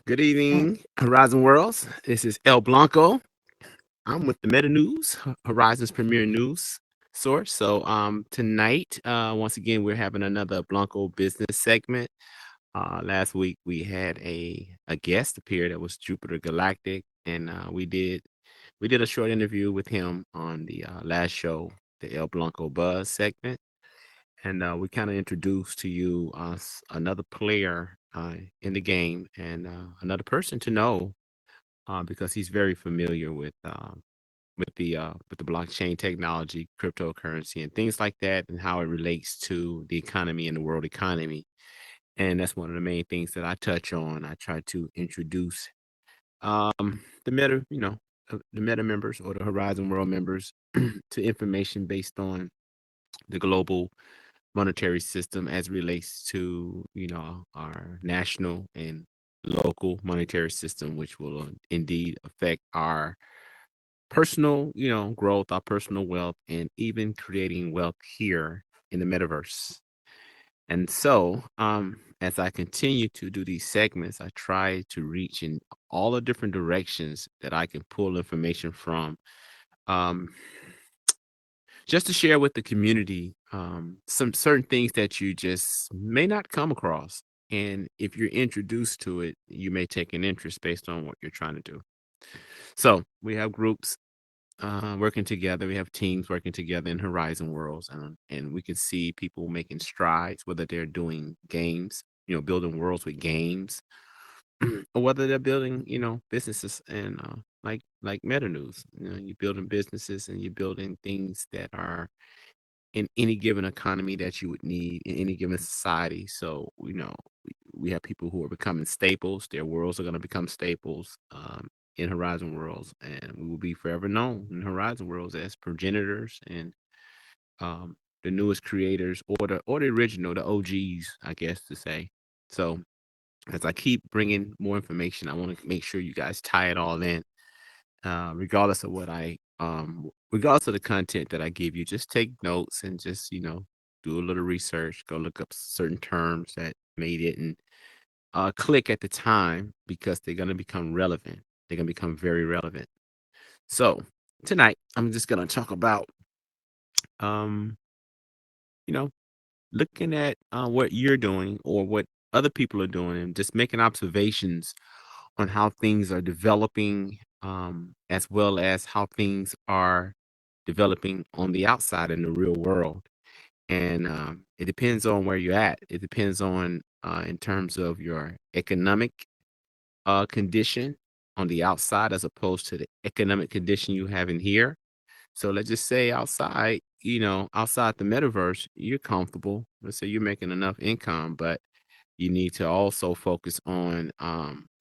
Good evening, Horizon Worlds. This is El Blanco. I'm with the Meta News, Horizon's premier news source. Tonight, once again, we're having another Blanco business segment. Last week we had a guest appear that was Jupiter Galactic, and we did a short interview with him on the last show, the El Blanco Buzz segment, and we kind of introduced to you another player in the game and another person to know because he's very familiar with the blockchain technology, cryptocurrency, and things like that, and how it relates to the economy and the world economy. And that's one of the main things that I touch on. I try to introduce the meta, the meta members or the Horizon World members to information based on the global monetary system as it relates to our national and local monetary system, which will indeed affect our personal growth, our personal wealth, and even creating wealth here in the metaverse. And so as I continue to do these segments, I try to reach in all the different directions that I can pull information from, um, just to share with the community some certain things that you just may not come across. And if you're introduced to it, you may take an interest based on what you're trying to do. So we have groups working together. We have teams working together in Horizon Worlds, and we can see people making strides, whether they're doing games, building worlds with games, or whether they're building, businesses and like Meta News. You're building businesses and you're building things that are in any given economy that you would need in any given society. So, we have people who are becoming staples. Their worlds are going to become staples in Horizon Worlds, and we will be forever known in Horizon Worlds as progenitors and the newest creators, or the original, the OGs, I guess to say. So, as I keep bringing more information, I want to make sure you guys tie it all in, regardless of regardless of the content that I give you. Just take notes and just do a little research. Go look up certain terms that may didn't click at the time because they're gonna become relevant. They're gonna become very relevant. So tonight, I'm just gonna talk about um, you know, looking at what you're doing or what other people are doing, and just making observations on how things are developing, as well as how things are developing on the outside in the real world. And it depends on where you're at. It depends on, in terms of your economic condition on the outside as opposed to the economic condition you have in here. So let's just say outside, outside the metaverse, you're comfortable. Let's say you're making enough income, but you need to also focus on,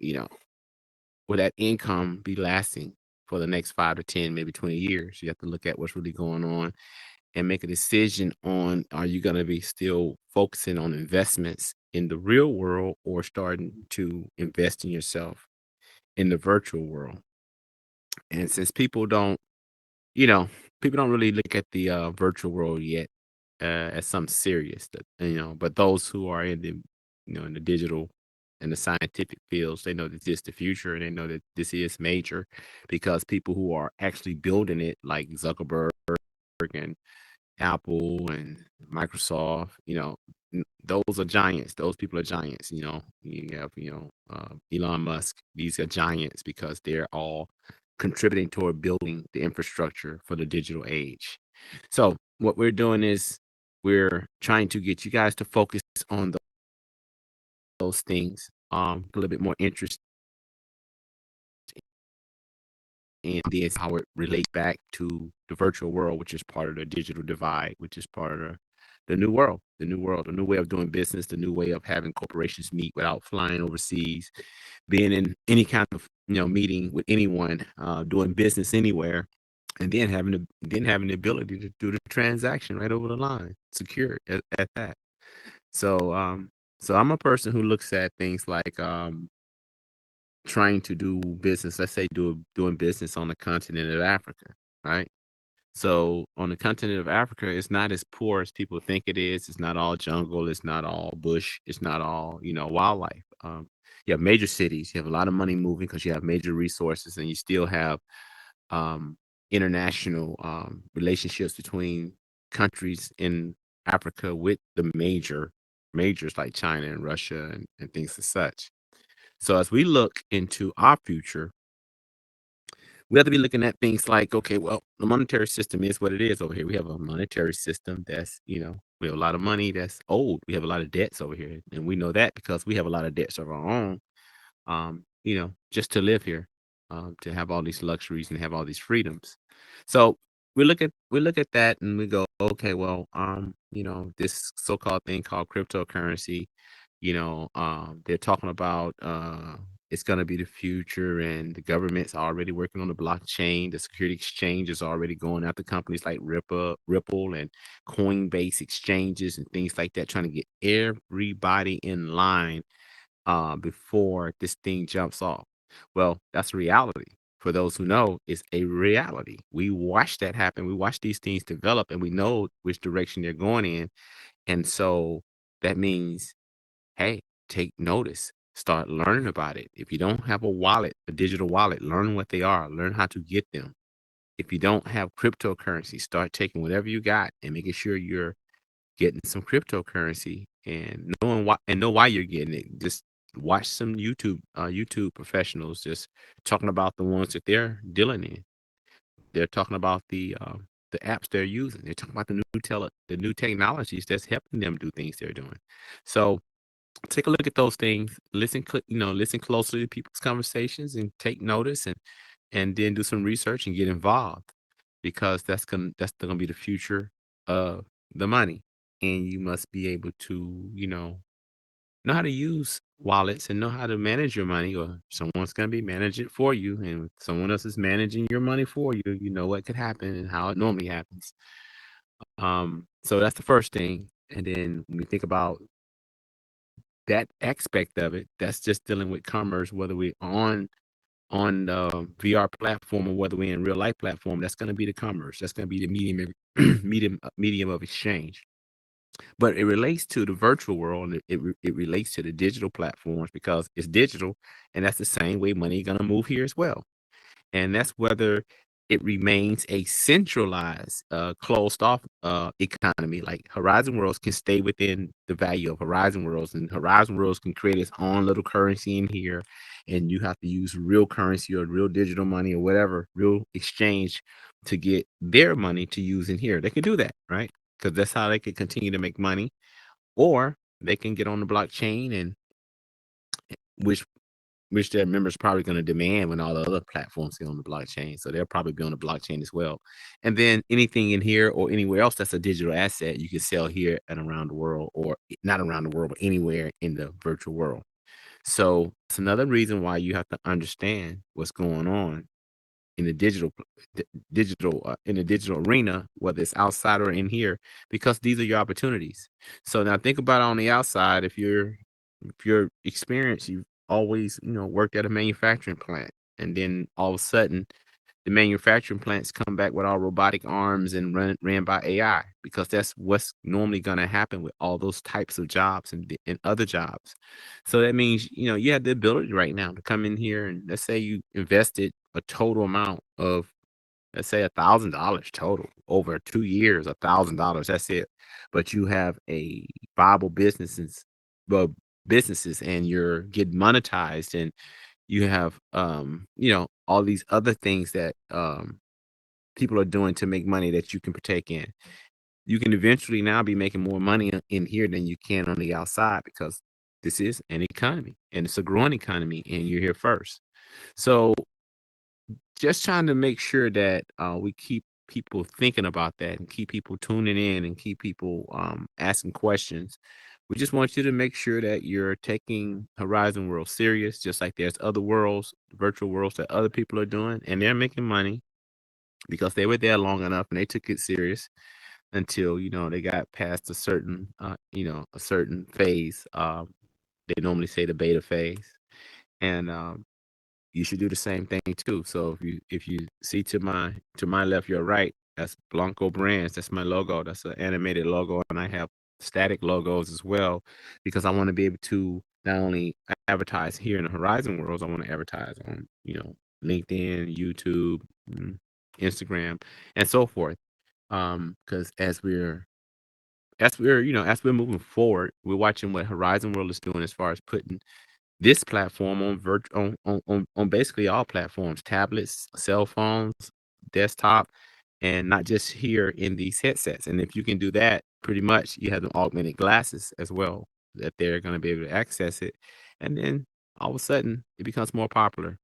will that income be lasting for the next 5 to 10, maybe 20 years? You have to look at what's really going on and make a decision on, are you going to be still focusing on investments in the real world or starting to invest in yourself in the virtual world? And since you know, people don't really look at the virtual world yet as something serious, but those who are in in the digital and the scientific fields, they know that this is the future and they know that this is major because people who are actually building it, like Zuckerberg and Apple and Microsoft, those are giants. Those people are giants. You have, Elon Musk. These are giants because they're all contributing toward building the infrastructure for the digital age. So what we're doing is we're trying to get you guys to focus on those things, a little bit more interest and then how it relates back to the virtual world, which is part of the digital divide, which is part of the new world, the new way of doing business, the new way of having corporations meet without flying overseas, being in any kind of meeting with anyone, doing business anywhere, and then having the ability to do the transaction right over the line, secure at that. So so I'm a person who looks at things like trying to do business, let's say doing business on the continent of Africa, right? So on the continent of Africa, it's not as poor as people think it is. It's not all jungle. It's not all bush. It's not all, wildlife. you have major cities, you have a lot of money moving because you have major resources, and you still have um, international relationships between countries in Africa with the majors like China and Russia and things as such. So as we look into our future, we have to be looking at things like, okay, well, the monetary system is what it is over here. We have a monetary system that's, we have a lot of money that's old. We have a lot of debts over here. And we know that because we have a lot of debts of our own, just to live here, to have all these luxuries and have all these freedoms. So we look at that and we go, okay, well, this so-called thing called cryptocurrency, they're talking about it's going to be the future, and the government's already working on the blockchain. The security exchange is already going after companies like Ripple and Coinbase exchanges and things like that, trying to get everybody in line before this thing jumps off. Well, that's reality. For those who know, it's a reality. We watch that happen. We watch these things develop, and we know which direction they're going in. And so that means, hey, take notice. Start learning about it. If you don't have a wallet, a digital wallet, learn what they are. Learn how to get them. If you don't have cryptocurrency, start taking whatever you got and making sure you're getting some cryptocurrency and know why you're getting it. Just watch some YouTube professionals just talking about the ones that they're dealing in. They're talking about the apps they're using. They're talking about the new technologies that's helping them do things they're doing. So take a look at those things. Listen closely to people's conversations and take notice, and then do some research and get involved, because that's gonna be the future of the money. And you must be able to, know how to use wallets and know how to manage your money, or someone's gonna be managing it for you. And if someone else is managing your money for you, you know what could happen and how it normally happens. So that's the first thing. And then when we think about that aspect of it, that's just dealing with commerce, whether we're on the VR platform or whether we're in real life platform. That's going to be the commerce. That's going to be the medium of exchange. But it relates to the virtual world, and it relates to the digital platforms because it's digital, and that's the same way money going to move here as well. And that's whether it remains a centralized, closed off economy. Like Horizon Worlds can stay within the value of Horizon Worlds, and Horizon Worlds can create its own little currency in here, and you have to use real currency or real digital money or whatever, real exchange to get their money to use in here. They can do that, right? Because that's how they can continue to make money, or they can get on the blockchain, and which their members probably going to demand when all the other platforms get on the blockchain. So they'll probably be on the blockchain as well. And then anything in here or anywhere else that's a digital asset, you can sell here and around the world, or not around the world, but anywhere in the virtual world. So it's another reason why you have to understand what's going on in the digital arena, whether it's outside or in here, because these are your opportunities. So now think about it on the outside. If you're experienced, you've always worked at a manufacturing plant, and then all of a sudden the manufacturing plants come back with all robotic arms and ran by AI, because that's what's normally going to happen with all those types of jobs and other jobs. So that means you have the ability right now to come in here, and let's say you invested a total amount of, let's say, $1,000 total over 2 years, $1,000. That's it. But you have a viable well, businesses, and you're getting monetized, and you have all these other things that people are doing to make money that you can partake in. You can eventually now be making more money in here than you can on the outside, because this is an economy, and it's a growing economy, and you're here first. So just trying to make sure that we keep people thinking about that, and keep people tuning in, and keep people asking questions. We just want you to make sure that you're taking Horizon World serious, just like there's other worlds, virtual worlds that other people are doing, and they're making money because they were there long enough and they took it serious until they got past a certain phase. They normally say the beta phase, and you should do the same thing too. So if you see to my left, your right, that's Blanco Brands. That's my logo. That's an animated logo, and I have static logos as well, because I want to be able to not only advertise here in the Horizon worlds, I want to advertise on, LinkedIn, YouTube, Instagram, and so forth. Because as we're moving forward, we're watching what Horizon World is doing as far as putting this platform on on basically all platforms, tablets, cell phones, desktop, and not just here in these headsets. And if you can do that, pretty much you have the augmented glasses as well, that they're going to be able to access it. And then all of a sudden it becomes more popular.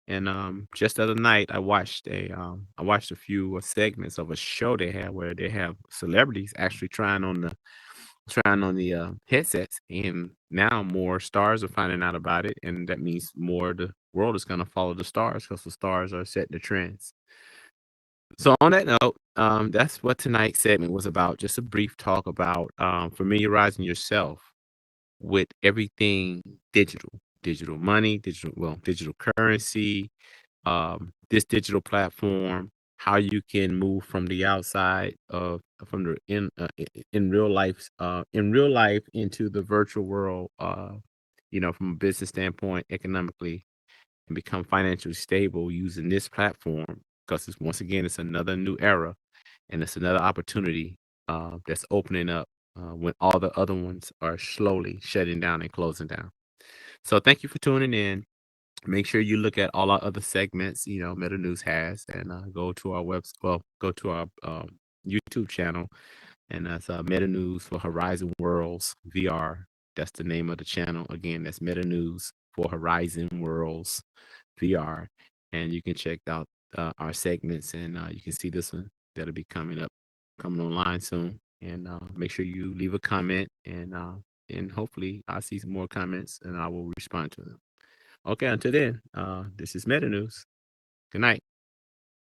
And just the other night I watched a few segments of a show they had where they have celebrities actually trying on the headsets, and now more stars are finding out about it, and that means more the world is going to follow the stars because the stars are setting the trends. So on that note, that's what tonight's segment was about. Just a brief talk about familiarizing yourself with everything digital, digital money, digital currency, this digital platform, how you can move from the outside of from the in real life into the virtual world, from a business standpoint, economically, and become financially stable using this platform, because it's, once again, it's another new era, and it's another opportunity that's opening up when all the other ones are slowly shutting down and closing down. So thank you for tuning in. Make sure you look at all our other segments, Meta News has, and go to our YouTube channel, and that's Meta News for Horizon Worlds VR. That's the name of the channel. Again, that's Meta News for Horizon Worlds VR, and you can check out our segments, and you can see this one that'll be coming online soon. And make sure you leave a comment, and hopefully I'll see some more comments, and I will respond to them. Okay, until then, this is Meta News. Good night.